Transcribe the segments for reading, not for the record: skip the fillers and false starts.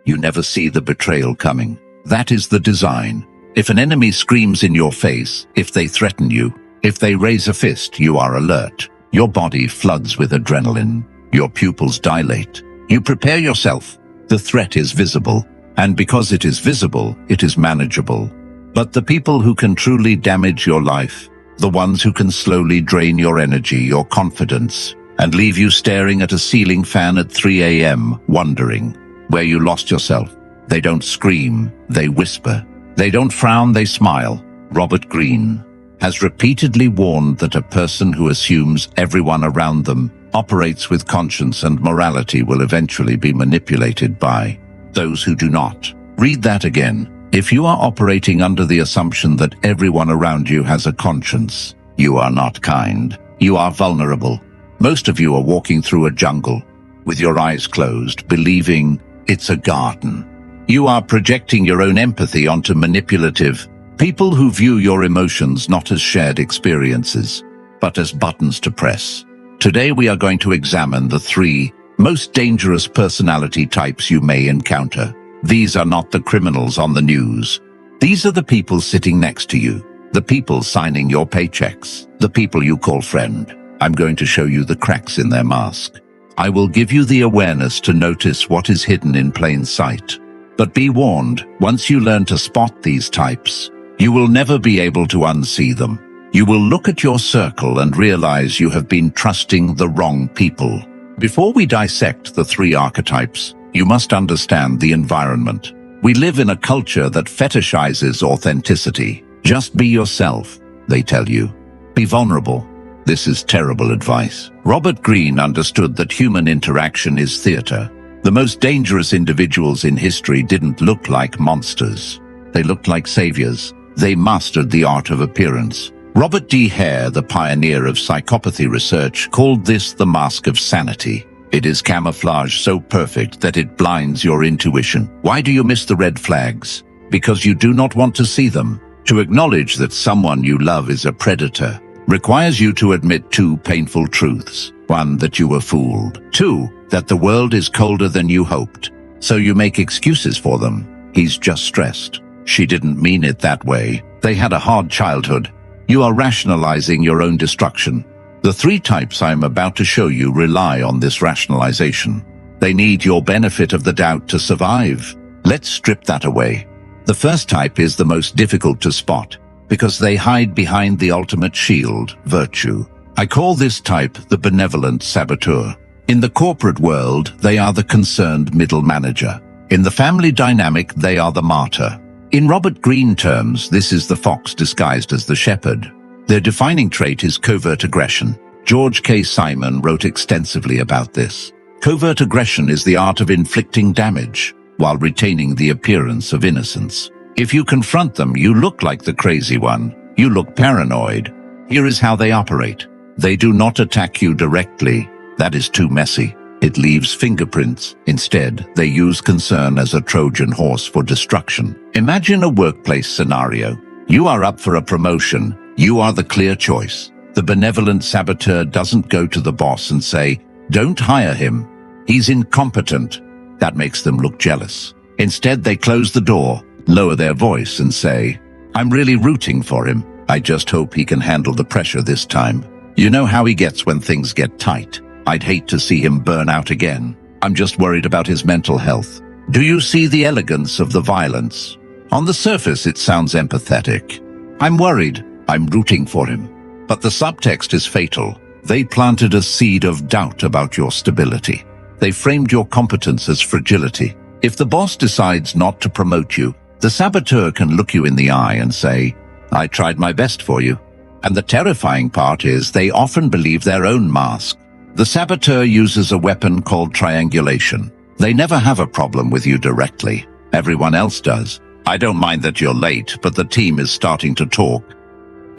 You never see the betrayal coming. That is the design. If an enemy screams in your face, if they threaten you, if they raise a fist, you are alert. Your body floods with adrenaline. Your pupils dilate. You prepare yourself. The threat is visible. And because it is visible, it is manageable. But the people who can truly damage your life, the ones who can slowly drain your energy, your confidence, and leave you staring at a ceiling fan at 3 a.m., wondering where you lost yourself. They don't scream, they whisper. They don't frown, they smile. Robert Greene has repeatedly warned that a person who assumes everyone around them operates with conscience and morality will eventually be manipulated by those who do not. Read that again. If you are operating under the assumption that everyone around you has a conscience, you are not kind. You are vulnerable. Most of you are walking through a jungle with your eyes closed, believing it's a garden. You are projecting your own empathy onto manipulative people who view your emotions not as shared experiences, but as buttons to press. Today we are going to examine the 3 most dangerous personality types you may encounter. These are not the criminals on the news. These are the people sitting next to you, the people signing your paychecks, the people you call friend. I'm going to show you the cracks in their mask. I will give you the awareness to notice what is hidden in plain sight. But be warned, once you learn to spot these types, you will never be able to unsee them. You will look at your circle and realize you have been trusting the wrong people. Before we dissect the 3 archetypes, you must understand the environment. We live in a culture that fetishizes authenticity. Just be yourself, they tell you. Be vulnerable. This is terrible advice. Robert Greene understood that human interaction is theater. The most dangerous individuals in history didn't look like monsters. They looked like saviors. They mastered the art of appearance. Robert D. Hare, the pioneer of psychopathy research, called this the mask of sanity. It is camouflage so perfect that it blinds your intuition. Why do you miss the red flags? Because you do not want to see them. To acknowledge that someone you love is a predator requires you to admit 2 painful truths. 1, that you were fooled. 2, that the world is colder than you hoped. So you make excuses for them. He's just stressed. She didn't mean it that way. They had a hard childhood. You are rationalizing your own destruction. The 3 types I am about to show you rely on this rationalization. They need your benefit of the doubt to survive. Let's strip that away. The first type is the most difficult to spot because they hide behind the ultimate shield, virtue. I call this type the benevolent saboteur. In the corporate world, they are the concerned middle manager. In the family dynamic, they are the martyr. In Robert Greene terms, this is the fox disguised as the shepherd. Their defining trait is covert aggression. George K. Simon wrote extensively about this. Covert aggression is the art of inflicting damage while retaining the appearance of innocence. If you confront them, you look like the crazy one. You look paranoid. Here is how they operate. They do not attack you directly. That is too messy. It leaves fingerprints. Instead, they use concern as a Trojan horse for destruction. Imagine a workplace scenario. You are up for a promotion. You are the clear choice. The benevolent saboteur doesn't go to the boss and say, "Don't hire him. He's incompetent." That makes them look jealous. Instead, they close the door, lower their voice and say, "I'm really rooting for him. I just hope he can handle the pressure this time. You know how he gets when things get tight. I'd hate to see him burn out again. I'm just worried about his mental health." Do you see the elegance of the violence? On the surface, it sounds empathetic. I'm worried. I'm rooting for him. But the subtext is fatal. They planted a seed of doubt about your stability. They framed your competence as fragility. If the boss decides not to promote you, the saboteur can look you in the eye and say, "I tried my best for you." And the terrifying part is they often believe their own mask. The saboteur uses a weapon called triangulation. They never have a problem with you directly. Everyone else does. "I don't mind that you're late, but the team is starting to talk.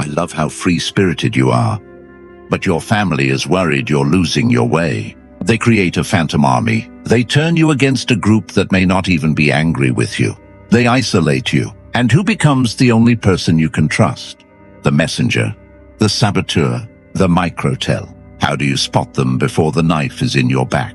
I love how free-spirited you are. But your family is worried you're losing your way." They create a phantom army. They turn you against a group that may not even be angry with you. They isolate you. And who becomes the only person you can trust? The messenger, the saboteur, the microtel. How do you spot them before the knife is in your back?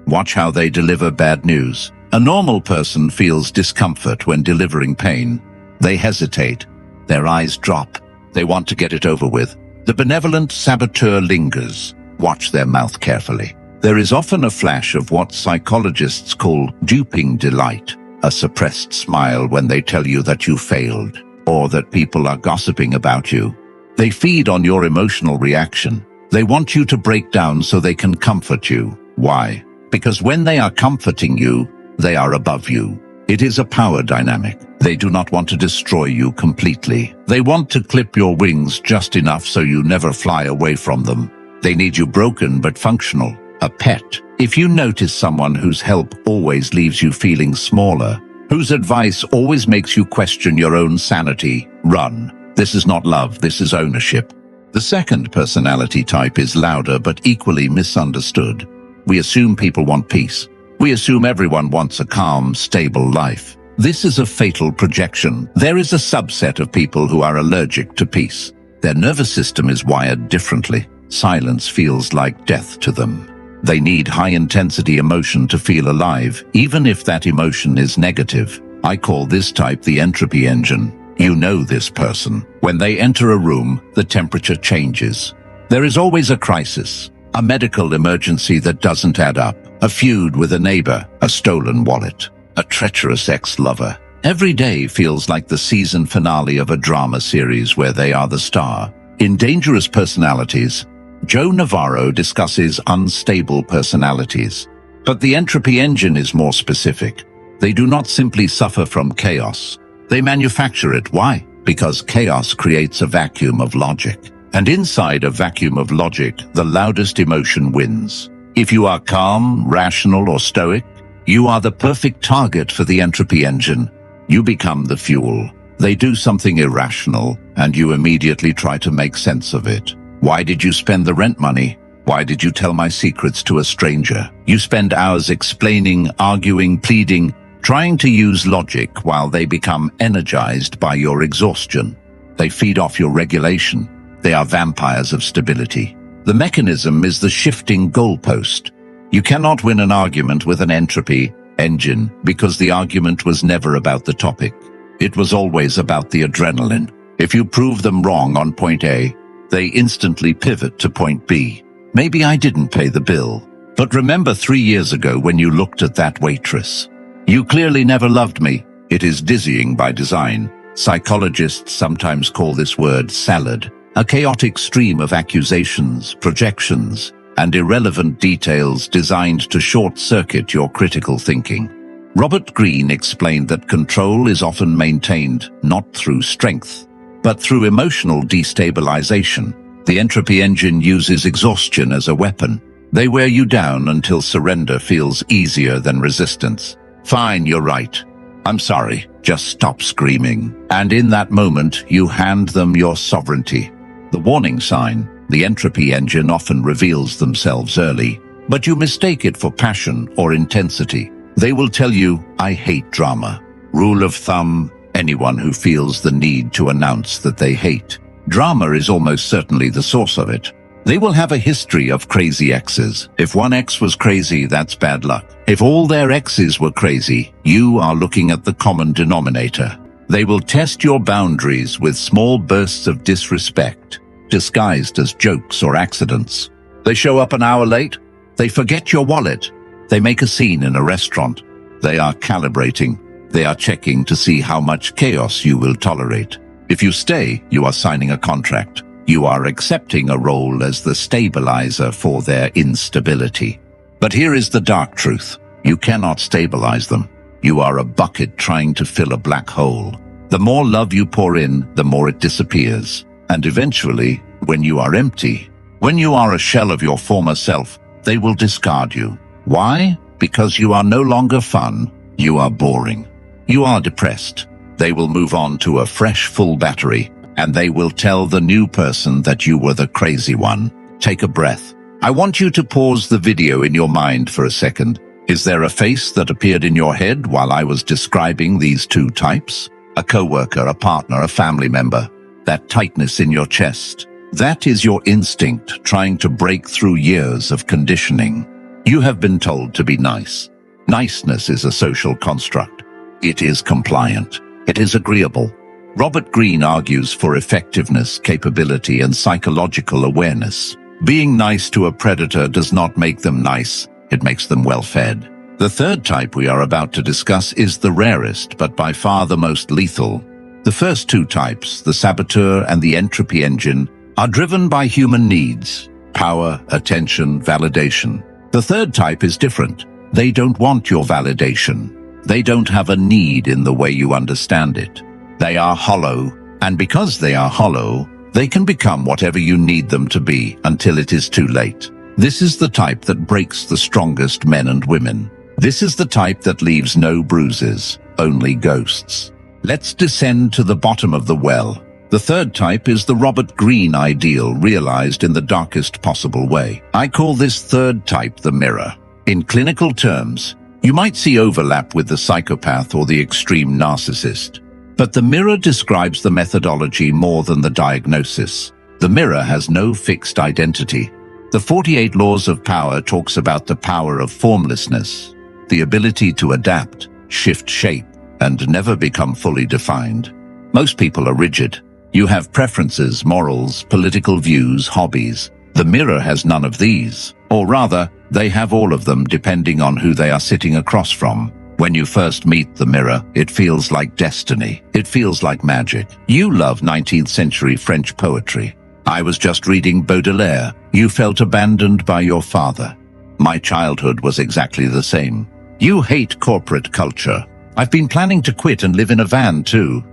Watch how they deliver bad news. A normal person feels discomfort when delivering pain. They hesitate. Their eyes drop. They want to get it over with. The benevolent saboteur lingers. Watch their mouth carefully. There is often a flash of what psychologists call duping delight, a suppressed smile when they tell you that you failed, or that people are gossiping about you. They feed on your emotional reaction. They want you to break down so they can comfort you. Why? Because when they are comforting you, they are above you. It is a power dynamic. They do not want to destroy you completely. They want to clip your wings just enough so you never fly away from them. They need you broken but functional, a pet. If you notice someone whose help always leaves you feeling smaller, whose advice always makes you question your own sanity, run. This is not love, this is ownership. The second personality type is louder but equally misunderstood. We assume people want peace. We assume everyone wants a calm, stable life. This is a fatal projection. There is a subset of people who are allergic to peace. Their nervous system is wired differently. Silence feels like death to them. They need high-intensity emotion to feel alive, even if that emotion is negative. I call this type the entropy engine. You know this person. When they enter a room, the temperature changes. There is always a crisis, a medical emergency that doesn't add up, a feud with a neighbor, a stolen wallet, a treacherous ex-lover. Every day feels like the season finale of a drama series where they are the star. In Dangerous Personalities, Joe Navarro discusses unstable personalities. But the entropy engine is more specific. They do not simply suffer from chaos. They manufacture it. Why? Because chaos creates a vacuum of logic. And inside a vacuum of logic, the loudest emotion wins. If you are calm, rational, or stoic, you are the perfect target for the entropy engine. You become the fuel. They do something irrational, and you immediately try to make sense of it. Why did you spend the rent money? Why did you tell my secrets to a stranger? You spend hours explaining, arguing, pleading, trying to use logic while they become energized by your exhaustion. They feed off your regulation. They are vampires of stability. The mechanism is the shifting goalpost. You cannot win an argument with an entropy engine because the argument was never about the topic. It was always about the adrenaline. If you prove them wrong on point A, they instantly pivot to point B. Maybe I didn't pay the bill. But remember 3 years ago when you looked at that waitress? You clearly never loved me. It is dizzying by design. Psychologists sometimes call this word salad, a chaotic stream of accusations, projections, and irrelevant details designed to short-circuit your critical thinking. Robert Greene explained that control is often maintained not through strength, but through emotional destabilization. The entropy engine uses exhaustion as a weapon. They wear you down until surrender feels easier than resistance. Fine, you're right. I'm sorry. Just stop screaming. And in that moment, you hand them your sovereignty. The warning sign, the entropy engine often reveals themselves early, but you mistake it for passion or intensity. They will tell you, I hate drama. Rule of thumb, anyone who feels the need to announce that they hate drama is almost certainly the source of it. They will have a history of crazy exes. If one ex was crazy, that's bad luck. If all their exes were crazy, you are looking at the common denominator. They will test your boundaries with small bursts of disrespect, disguised as jokes or accidents. They show up an hour late. They forget your wallet. They make a scene in a restaurant. They are calibrating. They are checking to see how much chaos you will tolerate. If you stay, you are signing a contract. You are accepting a role as the stabilizer for their instability. But here is the dark truth. You cannot stabilize them. You are a bucket trying to fill a black hole. The more love you pour in, the more it disappears. And eventually, when you are empty, when you are a shell of your former self, they will discard you. Why? Because you are no longer fun. You are boring. You are depressed. They will move on to a fresh, full battery, and they will tell the new person that you were the crazy one. Take a breath. I want you to pause the video in your mind for a second. Is there a face that appeared in your head while I was describing these two types? A coworker, a partner, a family member. That tightness in your chest. That is your instinct trying to break through years of conditioning. You have been told to be nice. Niceness is a social construct. It is compliant. It is agreeable. Robert Greene argues for effectiveness, capability, and psychological awareness. Being nice to a predator does not make them nice, it makes them well-fed. The third type we are about to discuss is the rarest, but by far the most lethal. The first two types, the saboteur and the entropy engine, are driven by human needs: power, attention, validation. The third type is different. They don't want your validation. They don't have a need in the way you understand it. They are hollow, and because they are hollow, they can become whatever you need them to be until it is too late. This is the type that breaks the strongest men and women. This is the type that leaves no bruises, only ghosts. Let's descend to the bottom of the well. The third type is the Robert Greene ideal realized in the darkest possible way. I call this third type the mirror. In clinical terms, you might see overlap with the psychopath or the extreme narcissist. But the mirror describes the methodology more than the diagnosis. The mirror has no fixed identity. The 48 Laws of Power talks about the power of formlessness, the ability to adapt, shift shape, and never become fully defined. Most people are rigid. You have preferences, morals, political views, hobbies. The mirror has none of these, or rather, they have all of them depending on who they are sitting across from. When you first meet the mirror, it feels like destiny. It feels like magic. You love 19th century French poetry. I was just reading Baudelaire. You felt abandoned by your father. My childhood was exactly the same. You hate corporate culture. I've been planning to quit and live in a van too.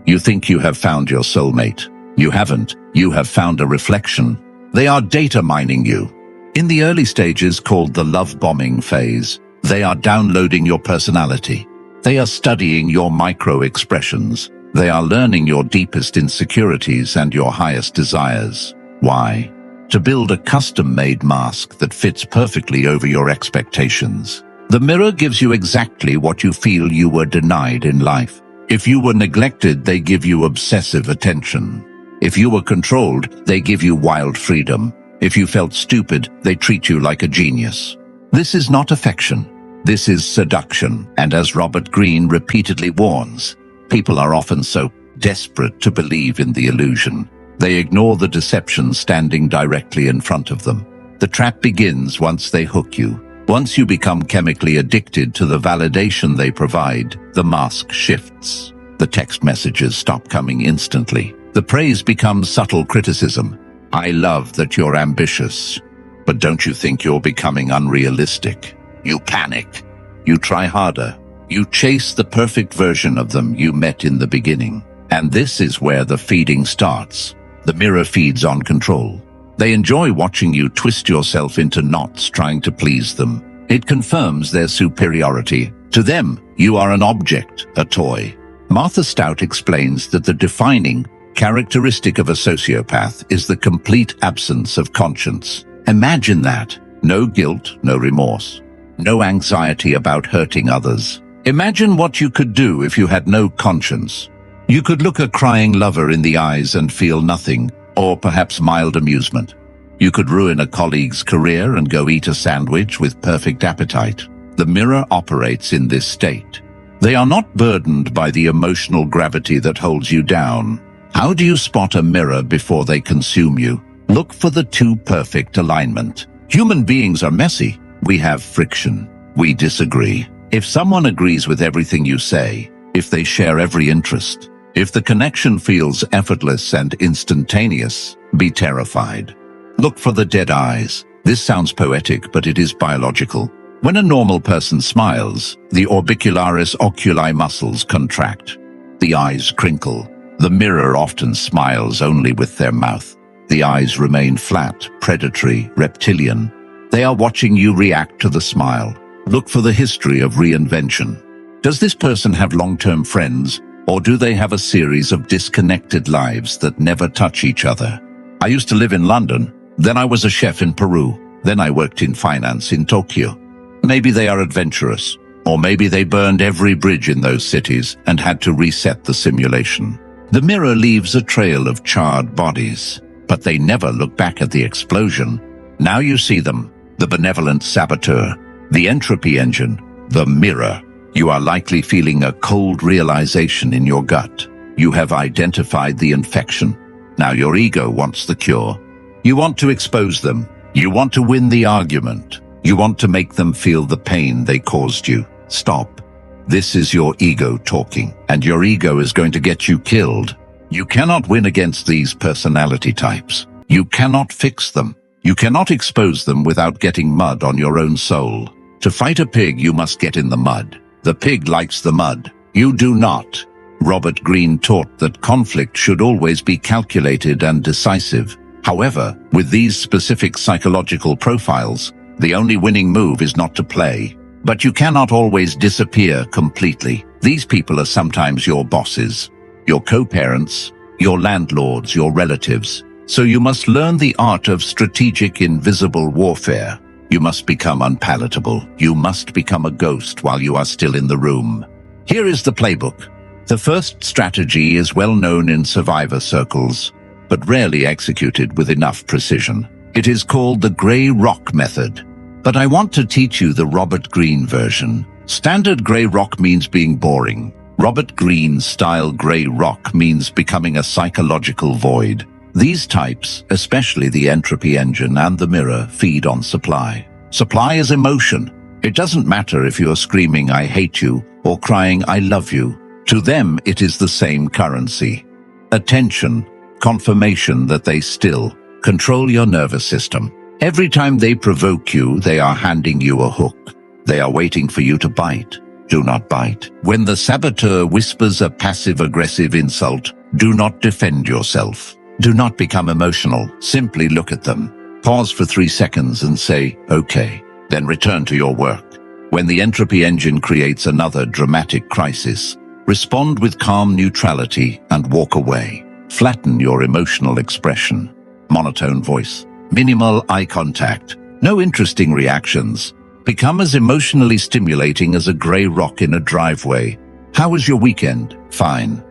You think you have found your soulmate. You haven't. You have found a reflection. They are data mining you. In the early stages called the love bombing phase, they are downloading your personality. They are studying your micro-expressions. They are learning your deepest insecurities and your highest desires. Why? To build a custom-made mask that fits perfectly over your expectations. The mirror gives you exactly what you feel you were denied in life. If you were neglected, they give you obsessive attention. If you were controlled, they give you wild freedom. If you felt stupid, they treat you like a genius. This is not affection. This is seduction, and as Robert Greene repeatedly warns, people are often so desperate to believe in the illusion. They ignore the deception standing directly in front of them. The trap begins once they hook you. Once you become chemically addicted to the validation they provide, the mask shifts. The text messages stop coming instantly. The praise becomes subtle criticism. I love that you're ambitious, but don't you think you're becoming unrealistic? You panic. You try harder. You chase the perfect version of them you met in the beginning. And this is where the feeding starts. The mirror feeds on control. They enjoy watching you twist yourself into knots trying to please them. It confirms their superiority. To them, you are an object, a toy. Martha Stout explains that the defining characteristic of a sociopath is the complete absence of conscience. Imagine that. No guilt, no remorse. No anxiety about hurting others. Imagine what you could do if you had no conscience. You could look a crying lover in the eyes and feel nothing, or perhaps mild amusement. You could ruin a colleague's career and go eat a sandwich with perfect appetite. The mirror operates in this state. They are not burdened by the emotional gravity that holds you down. How do you spot a mirror before they consume you? Look for the too perfect alignment. Human beings are messy. We have friction. We disagree. If someone agrees with everything you say, if they share every interest, if the connection feels effortless and instantaneous, be terrified. Look for the dead eyes. This sounds poetic, but it is biological. When a normal person smiles, the orbicularis oculi muscles contract. The eyes crinkle. The mirror often smiles only with their mouth. The eyes remain flat, predatory, reptilian. They are watching you react to the smile. Look for the history of reinvention. Does this person have long-term friends, or do they have a series of disconnected lives that never touch each other? I used to live in London, then I was a chef in Peru, then I worked in finance in Tokyo. Maybe they are adventurous, or maybe they burned every bridge in those cities and had to reset the simulation. The mirror leaves a trail of charred bodies, but they never look back at the explosion. Now you see them, the benevolent saboteur, the entropy engine, The mirror. You are likely feeling a cold realization in your gut. You have identified the infection. Now your ego wants the cure. You want to expose them. You want to win the argument. You want to make them feel the pain they caused you. Stop. This is your ego talking, and your ego is going to get you killed. You cannot win against these personality types. You cannot fix them. You cannot expose them without getting mud on your own soul. To fight a pig, you must get in the mud. The pig likes the mud. You do not. Robert Greene taught that conflict should always be calculated and decisive. However, with these specific psychological profiles, the only winning move is not to play. But you cannot always disappear completely. These people are sometimes your bosses, your co-parents, your landlords, your relatives. So you must learn the art of strategic invisible warfare. You must become unpalatable. You must become a ghost while you are still in the room. Here is the playbook. The first strategy is well known in survivor circles, but rarely executed with enough precision. It is called the gray rock method. But I want to teach you the Robert Greene version. Standard gray rock means being boring. Robert Greene's style gray rock means becoming a psychological void. These types, especially the entropy engine and the mirror, feed on supply. Supply is emotion. It doesn't matter if you are screaming, "I hate you," or crying, "I love you." To them, it is the same currency. Attention, confirmation that they still control your nervous system. Every time they provoke you, they are handing you a hook. They are waiting for you to bite. Do not bite. When the saboteur whispers a passive-aggressive insult, do not defend yourself. Do not become emotional. Simply look at them. Pause for 3 seconds and say, "Okay," then return to your work. When the entropy engine creates another dramatic crisis, respond with calm neutrality and walk away. Flatten your emotional expression. Monotone voice. Minimal eye contact. No interesting reactions. Become as emotionally stimulating as a gray rock in a driveway. How was your weekend? Fine.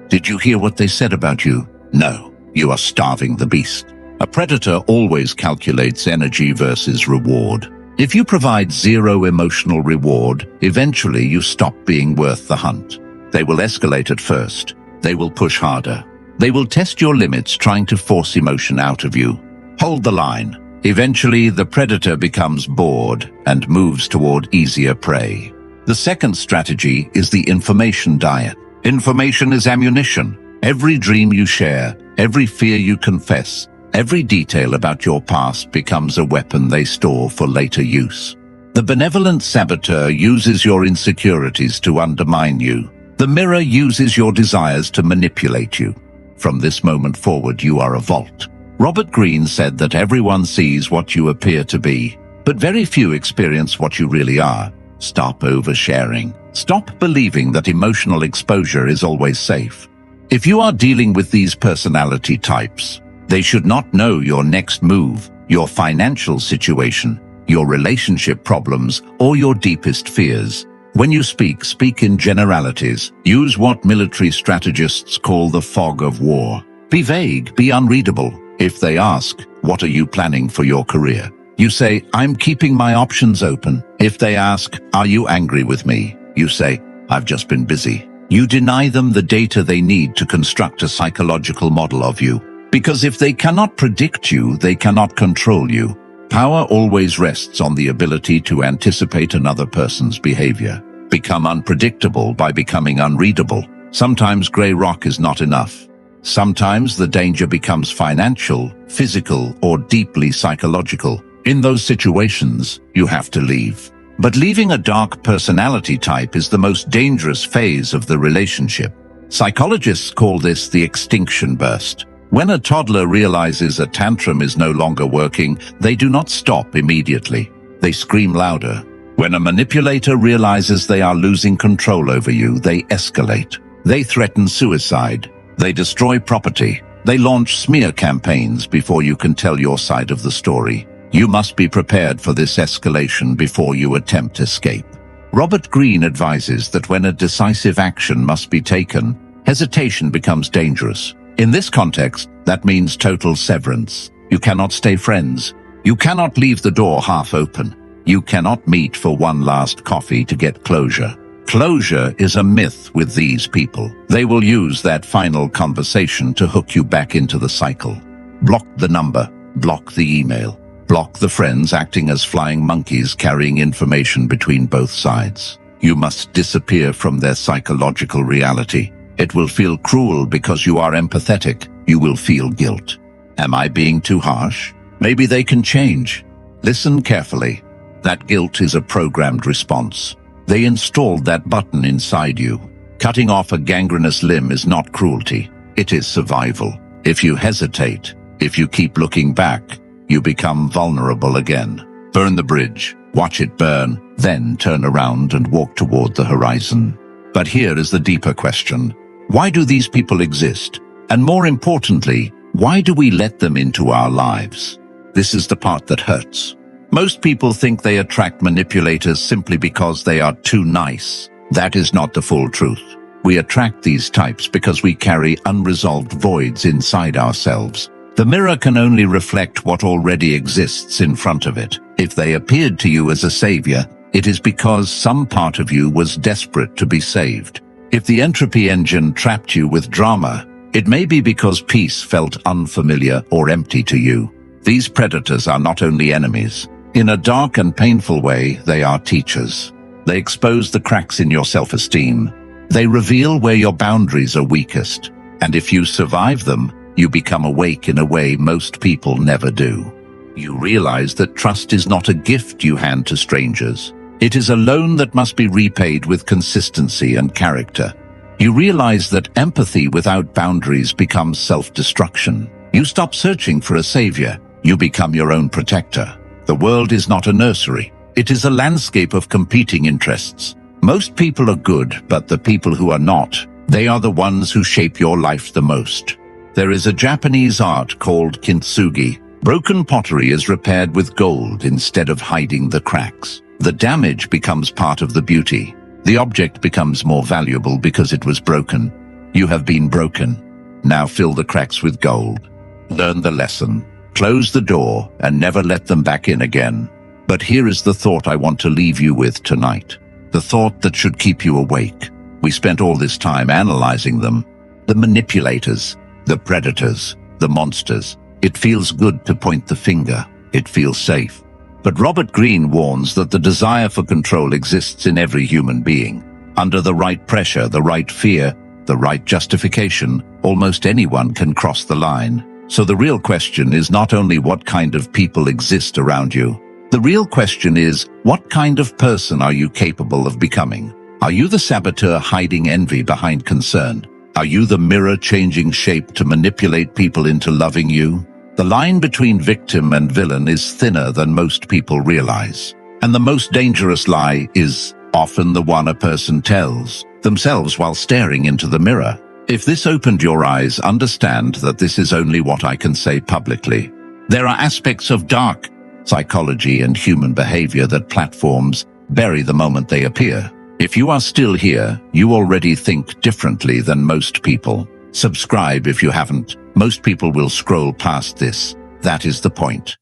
Did you hear what they said about you? No. You are starving the beast. A predator always calculates energy versus reward. If you provide zero emotional reward, eventually you stop being worth the hunt. They will escalate at first. They will push harder. They will test your limits, trying to force emotion out of you. Hold the line. Eventually, the predator becomes bored and moves toward easier prey. The second strategy is the information diet. Information is ammunition. Every dream you share, every fear you confess, every detail about your past becomes a weapon they store for later use. The benevolent saboteur uses your insecurities to undermine you. The mirror uses your desires to manipulate you. From this moment forward, you are a vault. Robert Greene said that everyone sees what you appear to be, but very few experience what you really are. Stop oversharing. Stop believing that emotional exposure is always safe. If you are dealing with these personality types, they should not know your next move, your financial situation, your relationship problems, or your deepest fears. When you speak, speak in generalities. Use what military strategists call the fog of war. Be vague, be unreadable. If they ask, "What are you planning for your career?" you say, "I'm keeping my options open." If they ask, "Are you angry with me?" you say, "I've just been busy." You deny them the data they need to construct a psychological model of you. Because if they cannot predict you, they cannot control you. Power always rests on the ability to anticipate another person's behavior. Become unpredictable by becoming unreadable. Sometimes gray rock is not enough. Sometimes the danger becomes financial, physical, or deeply psychological. In those situations, you have to leave. But leaving a dark personality type is the most dangerous phase of the relationship. Psychologists call this the extinction burst. When a toddler realizes a tantrum is no longer working, they do not stop immediately. They scream louder. When a manipulator realizes they are losing control over you, they escalate. They threaten suicide. They destroy property. They launch smear campaigns before you can tell your side of the story. You must be prepared for this escalation before you attempt escape. Robert Greene advises that when a decisive action must be taken, hesitation becomes dangerous. In this context, that means total severance. You cannot stay friends. You cannot leave the door half open. You cannot meet for one last coffee to get closure. Closure is a myth with these people. They will use that final conversation to hook you back into the cycle. Block the number, block the email, block the friends acting as flying monkeys carrying information between both sides. You must disappear from their psychological reality. It will feel cruel because you are empathetic. You will feel guilt. Am I being too harsh? Maybe they can change. Listen carefully. That guilt is a programmed response. They installed that button inside you. Cutting off a gangrenous limb is not cruelty. It is survival. If you hesitate, if you keep looking back, you become vulnerable again. Burn the bridge, watch it burn, then turn around and walk toward the horizon. But here is the deeper question. Why do these people exist? And more importantly, why do we let them into our lives? This is the part that hurts. Most people think they attract manipulators simply because they are too nice. That is not the full truth. We attract these types because we carry unresolved voids inside ourselves. The mirror can only reflect what already exists in front of it. If they appeared to you as a savior, it is because some part of you was desperate to be saved. If the entropy engine trapped you with drama, it may be because peace felt unfamiliar or empty to you. These predators are not only enemies. In a dark and painful way, they are teachers. They expose the cracks in your self-esteem. They reveal where your boundaries are weakest. And if you survive them, you become awake in a way most people never do. You realize that trust is not a gift you hand to strangers. It is a loan that must be repaid with consistency and character. You realize that empathy without boundaries becomes self-destruction. You stop searching for a savior. You become your own protector. The world is not a nursery. It is a landscape of competing interests. Most people are good, but the people who are not, they are the ones who shape your life the most. There is a Japanese art called kintsugi. Broken pottery is repaired with gold instead of hiding the cracks. The damage becomes part of the beauty. The object becomes more valuable because it was broken. You have been broken. Now fill the cracks with gold. Learn the lesson. Close the door and never let them back in again. But here is the thought I want to leave you with tonight. The thought that should keep you awake. We spent all this time analyzing them. The manipulators, the predators, the monsters. It feels good to point the finger. It feels safe. But Robert Greene warns that the desire for control exists in every human being. Under the right pressure, the right fear, the right justification, almost anyone can cross the line. So the real question is not only what kind of people exist around you. The real question is, what kind of person are you capable of becoming? Are you the saboteur hiding envy behind concern? Are you the mirror changing shape to manipulate people into loving you? The line between victim and villain is thinner than most people realize. And the most dangerous lie is often the one a person tells themselves while staring into the mirror. If this opened your eyes, understand that this is only what I can say publicly. There are aspects of dark psychology and human behavior that platforms bury the moment they appear. If you are still here, you already think differently than most people. Subscribe if you haven't. Most people will scroll past this. That is the point.